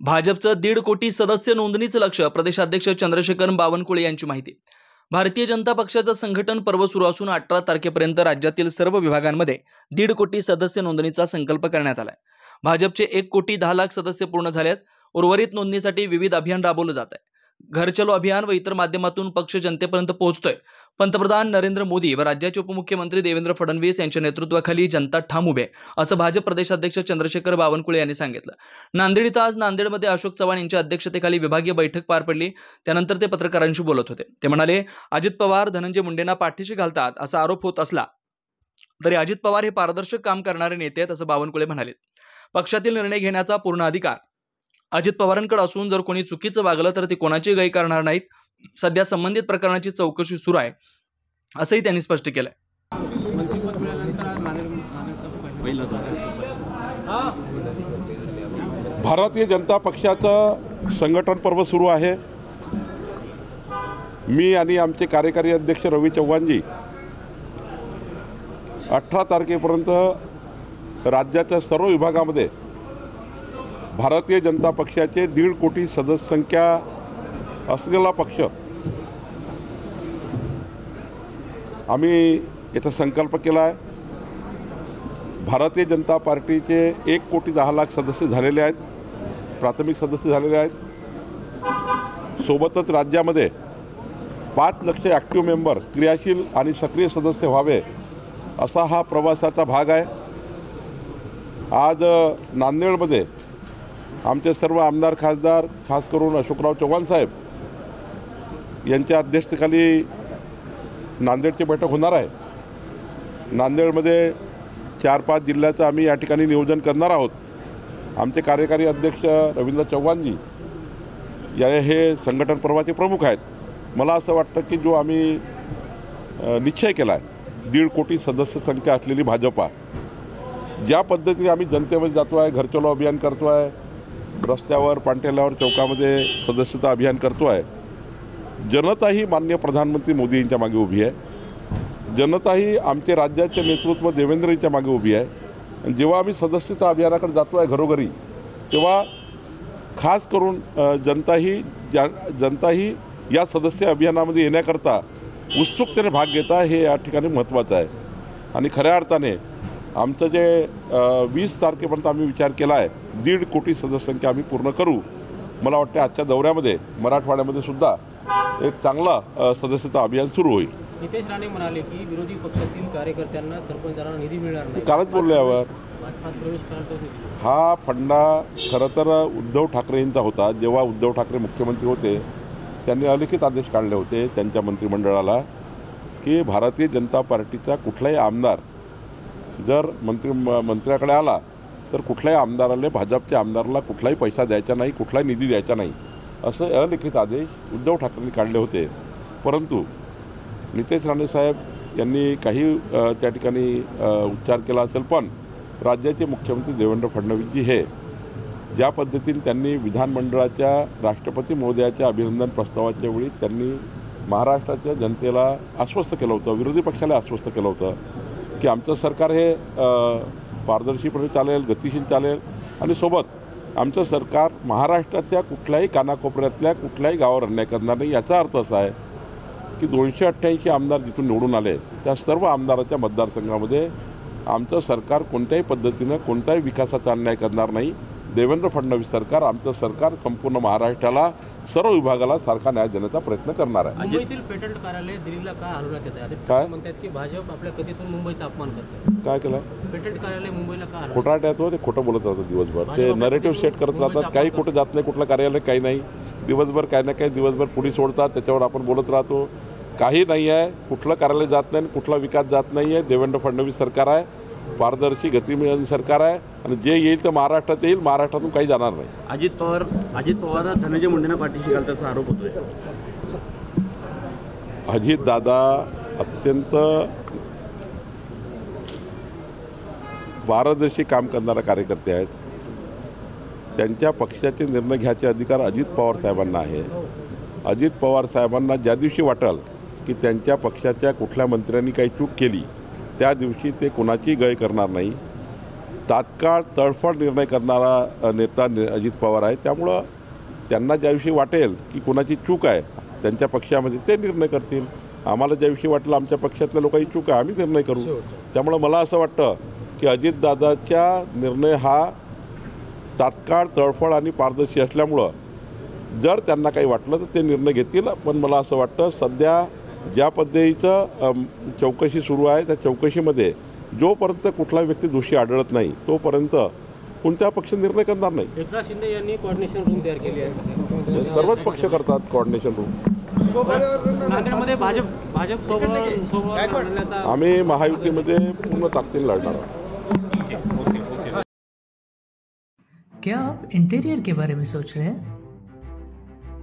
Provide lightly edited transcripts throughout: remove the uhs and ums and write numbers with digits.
भाजपचं 1.5 कोटी सदस्य नोंदणीचं लक्ष्य प्रदेशाध्यक्ष चंद्रशेखर बावनकुळे यांची माहिती। भारतीय जनता पक्षाचं संघटन पर्व सुरू असून 18 तारखेपर्यंत राज्यातील सर्व विभागांमध्ये 1.5 कोटी सदस्य नोंदणीचा संकल्प करण्यात आलाय। भाजपचे 1 कोटी 10 लाख सदस्य पूर्ण झालेत। उर्वरित नोंदणीसाठी विविध अभियान राबवलं जात आहे। घर चलो अभियान व इतर माध्यमातून पक्ष जनतेपर्यंत पोहोचतोय। पंतप्रधान नरेंद्र मोदी व राज्याचे उपमुख्यमंत्री देवेंद्र फडणवीस यांच्या नेतृत्वाखाली जनता ठाम उभे असं भाजप प्रदेशाध्यक्ष चंद्रशेखर बावनकुळे यांनी सांगितलं। नांदेड इथं आज नांदेडमध्ये अशोक चव्हाण यांच्या अध्यक्षतेखाली विभागीय बैठक पार पडली। त्यानंतर ते पत्रकारांशी बोलत होते। ते म्हणाले, अजित पवार धनंजय मुंडेंना पाठीशी घालतात असा आरोप होत असला तरी अजित पवार हे पारदर्शक काम करणारे नेते आहेत असं बावनकुळे म्हणाले। पक्षातील निर्णय घेण्याचा पूर्ण अधिकार अजित पवारांकडे असून जर कोणी चुकीचं वागलं तर ते कोणाची गय करणार नाहीत। सध्या संबंधित प्रकरणाची चौकशी सुरू आहे असंही त्यांनी स्पष्ट केलंय। भारतीय जनता पक्षाचं संघटन पर्व सुरू आहे। मी आणि आमचे कार्यकारी अध्यक्ष रवी चव्हाणजी 18 तारखेपर्यंत राज्याच्या सर्व विभागामध्ये भारतीय जनता पक्षाचे 1.5 कोटी सदस्य संख्या असलेला पक्ष आम्ही याचा संकल्प केला आहे। भारतीय जनता पार्टीचे 1 कोटी 10 लाख सदस्य झालेले आहेत, प्राथमिक सदस्य झालेले आहेत। सोबतच राज्यामध्ये 5 लाख ॲक्टिव्ह मेंबर क्रियाशील आणि सक्रिय सदस्य व्हावे असा हा प्रवासाचा भाग आहे। आज नांदेडमध्ये आमचे सर्व आमदार खासदार खास करून अशोकराव चव्हाण साहेब यांच्या अध्यक्षतेखाली नांदेडची बैठक होणार आहे। नांदेडमध्ये 4-5 जिल्ह्याचं आम्ही या ठिकाणी नियोजन करणार आहोत। आमचे कार्यकारी अध्यक्ष रवींद्र चव्हाणजी हे संघटन पर्वाचे प्रमुख आहेत। मला असं वाटतं की जो आम्ही निश्चय केला आहे 1.5 कोटी सदस्य संख्या असलेली भाजपा, ज्या पद्धतीने आम्ही जनतेमध्ये जातो आहे, घर चलो अभियान करतो आहे, रस्त्यावर पांटेल्यावर चौकामध्ये सदस्यता अभियान करतो आहे, जनताही माननीय प्रधानमंत्री मोदी यांच्या मागे उभी आहे। जनताही आमचे राज्याचे नेतृत्व देवेंद्र यांच्या मागे उभी आहे। आणि जेव्हा आम्ही सदस्यता अभियानाकडे जातो आहे घरोघरी, तेव्हा खास करून जनताही या सदस्य अभियानामध्ये येण्याकरता उत्सुकतेने भाग घेता हे या ठिकाणी महत्त्वाचं आहे। आणि खऱ्या अर्थाने आमचं जे 20 तारखेपर्यंत आम्ही विचार केला आहे 1.5 कोटी सदस्य संख्या आम्ही पूर्ण करू। मला वाटतं आजच्या दौऱ्यामध्ये मराठवाड्यामध्ये सुद्धा एक चांगला सदस्यता अभियान सुरू होईल। नितेश राणे म्हणाले की विरोधी पक्षातील कार्यकर्त्यांना सरपंचांना निधी मिळणार नाही। कालच बोलले यावर। हा फंडा खरं तर उद्धव ठाकरे यांचा होता। जेव्हा उद्धव ठाकरे मुख्यमंत्री होते त्यांनी अलिखित आदेश काढले होते त्यांच्या मंत्रिमंडळाला की भारतीय जनता पार्टीचा कुठलाही आमदार जर मंत्र्याकडे आला तर कुठल्याही आमदाराला, भाजपच्या आमदाराला कुठलाही पैसा द्यायचा नाही, कुठलाही निधी द्यायचा नाही, असं अलिखित आदेश उद्धव ठाकरेंनी काढले होते। परंतु नितेश राणे साहेब यांनी काही त्या ठिकाणी उच्चार केला असेल, पण राज्याचे मुख्यमंत्री देवेंद्र फडणवीसजी हे ज्या पद्धतीने त्यांनी विधानमंडळाच्या राष्ट्रपती महोदयाच्या अभिनंदन प्रस्तावाच्या वेळी त्यांनी महाराष्ट्राच्या जनतेला आश्वस्त केलं होतं, विरोधी पक्षाला आश्वस्त केलं होतं की आमचं सरकार हे पारदर्शीपणे चालेल, गतिशील चालेल आणि सोबत आमचं सरकार महाराष्ट्राच्या कुठल्याही कानाकोपऱ्यातल्या कुठल्याही गावावर अन्याय करणार नाही। याचा अर्थ असा आहे की 288 आमदार जिथून निवडून आले त्या सर्व आमदाराच्या मतदारसंघामध्ये आमचं सरकार कोणत्याही पद्धतीनं कोणत्याही विकासाचा अन्याय करणार नाही। देवेंद्र फडणवीस सरकार, आमचं सरकार संपूर्ण महाराष्ट्राला सर्व विभागाला सारखा न्याय देण्याचा प्रयत्न करणार आहे। मुंबईतील पेटंट कार्यालय दिल्लीला का हलवण्यात येत आहे? काय म्हणतात की भाजप आपल्या कथेतून मुंबईचा अपमान करते। काय केलं? पेटंट कार्यालय मुंबईला का हलवलं? खोटाट्यात ते खोटं बोलत राहतात दिवसभर, ते नरेटिव्ह सेट करत राहतात। काही कुठं जात नाही, कुठलं कार्यालय काही नाही, दिवसभर काही ना काही दिवसभर पुढे सोडतात, त्याच्यावर आपण बोलत राहतो। काही नाही आहे, कुठलं कार्यालय जात नाही, कुठला विकास जात नाही आहे। देवेंद्र फडणवीस सरकार आहे, पारदर्शी गतिमान सरकार आहे आणि जे येईल तर महाराष्ट्रात येईल, महाराष्ट्रातून काही जाणार नाही। अजित पवार धनंजय मुंडेंना पाठीशी घालण्याचा आरोप होतोय। अजित दादा अत्यंत पारदर्शी काम करणारे कार्यकर्ते आहेत। त्यांच्या पक्षाचे निर्णय घ्यायचे अधिकार अजित पवार साहेबांना आहे। अजित पवार साहेबांना ज्या दिवशी वाटेल की त्यांच्या पक्षाच्या कुठल्या मंत्र्यांनी काही चूक केली त्या दिवशी ते कोणाची गय करणार नाही। तात्काळ तडफड निर्णय करणारा नेता अजित पवार आहे. त्यामुळं त्यांना ज्याविषयी वाटेल की कोणाची चूक आहे त्यांच्या पक्षामध्ये ते निर्णय करतील. आम्हाला ज्याविषयी वाटलं आमच्या पक्षातल्या लोकांची चूक आहे आम्ही निर्णय करू. त्यामुळं मला असं वाटतं की अजितदादाचा निर्णय हा तात्काळ तडफड आणि पारदर्शी असल्यामुळं जर त्यांना काही वाटलं तर ते निर्णय घेतील. पण मला असं वाटतं सध्या ज्या पद्धतीचं चौकशी सुरू आहे त्या चौकशीमध्ये जोपर्यंत कुठला व्यक्ती दोषी आढळत नाही तोपर्यंत कोणत्या पक्ष निर्णय करणार नाही. एकनाथ शिंदे यांनी कोऑर्डिनेशन रूम तयार केली आहे. सर्वच पक्ष करतात कोऑर्डिनेशन रूम. नांदेडमध्ये भाजप सोबत आम्ही महायुतीमध्ये पूर्ण ताकदीने लढणार आहोत. क्या आप इंटीरियर के बारे में सोच रहे हैं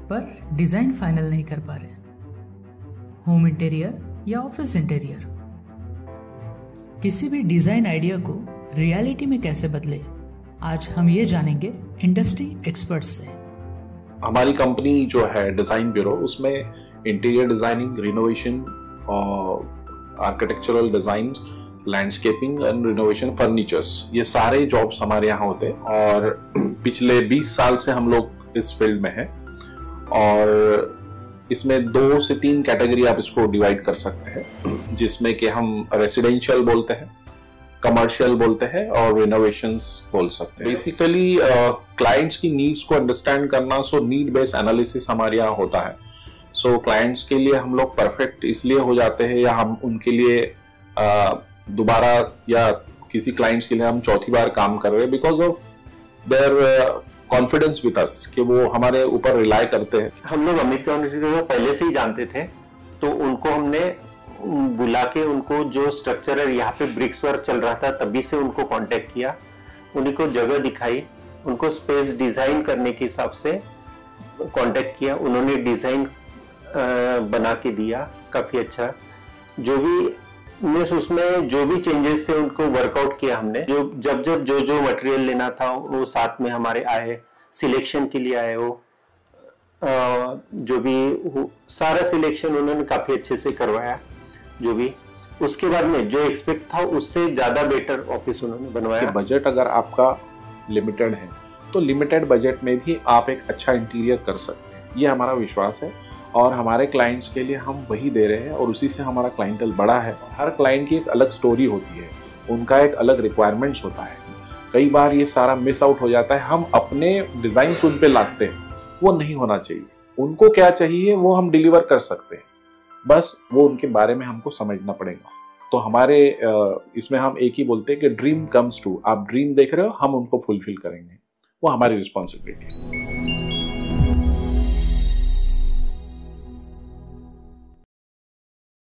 पर डिज़ाइन फाइनल नहीं कर पा रहे? होम इंटीरियर या ऑफिस इंटीरियर, किसी भी डिज़ाइन आइडिया को रियलिटी में कैसे बदले, आज हम ये जानेंगे इंडस्ट्री एक्सपर्ट्स से। हमारी कंपनी जो है डिज़ाइन ब्यूरो, उसमें interior designing, renovation, architectural design, landscaping end renovation, furnitures, ये सारे जॉब्स हमारे यहाँ होते हैं और पिछले 20 साल से हम लोग इस फील्ड में हैं। और इसमें 2 से 3 कैटेगरी आप इसको डिवाइड कर सकते हैं, जिसमें कि हम रेसिडेंशियल बोलते हैं, कमर्शियल बोलते हैं और रिनोवेशंस बोल सकते हैं। बेसिकली क्लाइंट्स की नीड्स को अंडरस्टैंड करना, सो नीड बेस्ड एनालिसिस हमारे यहाँ होता है। सो क्लाइंट्स के लिए हम लोग परफेक्ट इसलिए हो जाते हैं या हम उनके लिए दोबारा या किसी क्लाइंट्स के लिए हम चौथी बार काम कर रहे हैं because of their confidence with us, कि वो हमारे ऊपर रिलाई करते हैं। हम लोग अमित को पहले से ही जानते थे, तो उनको हमने बुला के उनको जो स्ट्रक्चर है, यहाँ पे ब्रिक्स वर्क चल रहा था तभी से उनको कांटेक्ट किया, उन्हीं को जगह दिखाई, उनको स्पेस डिजाइन करने के हिसाब से कांटेक्ट किया, उन्होंने डिजाइन बना के दिया काफी अच्छा। जो भी उसमें जो भी चेंजेस थे उनको वर्कआउट किया हमने। जब जो मटेरियल लेना था वो साथ में हमारे आए, सिलेक्शन के लिए आए, वो जो भी सारा सिलेक्शन उन्होंने काफी अच्छे से करवाया। जो भी उसके बाद में जो एक्सपेक्ट था उससे ज्यादा बेटर ऑफिस उन्होंने बनवाया। बजट अगर आपका लिमिटेड है तो लिमिटेड बजट में भी आप एक अच्छा इंटीरियर कर सकते हैं, ये हमारा विश्वास है। और हमारे क्लाइंट्स के लिए हम वही दे रहे हैं और उसी से हमारा क्लाइंटल बड़ा है। हर क्लाइंट की एक अलग स्टोरी होती है, उनका एक अलग रिक्वायरमेंट्स होता है। कई बार ये सारा मिस आउट हो जाता है, हम अपने डिज़ाइन उन पे लाते हैं, वो नहीं होना चाहिए। उनको क्या चाहिए वो हम डिलीवर कर सकते हैं, बस वो उनके बारे में हमको समझना पड़ेगा। तो हमारे इसमें हम एक ही बोलते हैं कि ड्रीम कम्स ट्रू। आप ड्रीम देख रहे हो, हम उनको फुलफिल करेंगे, वो हमारी रिस्पॉन्सिबिलिटी है।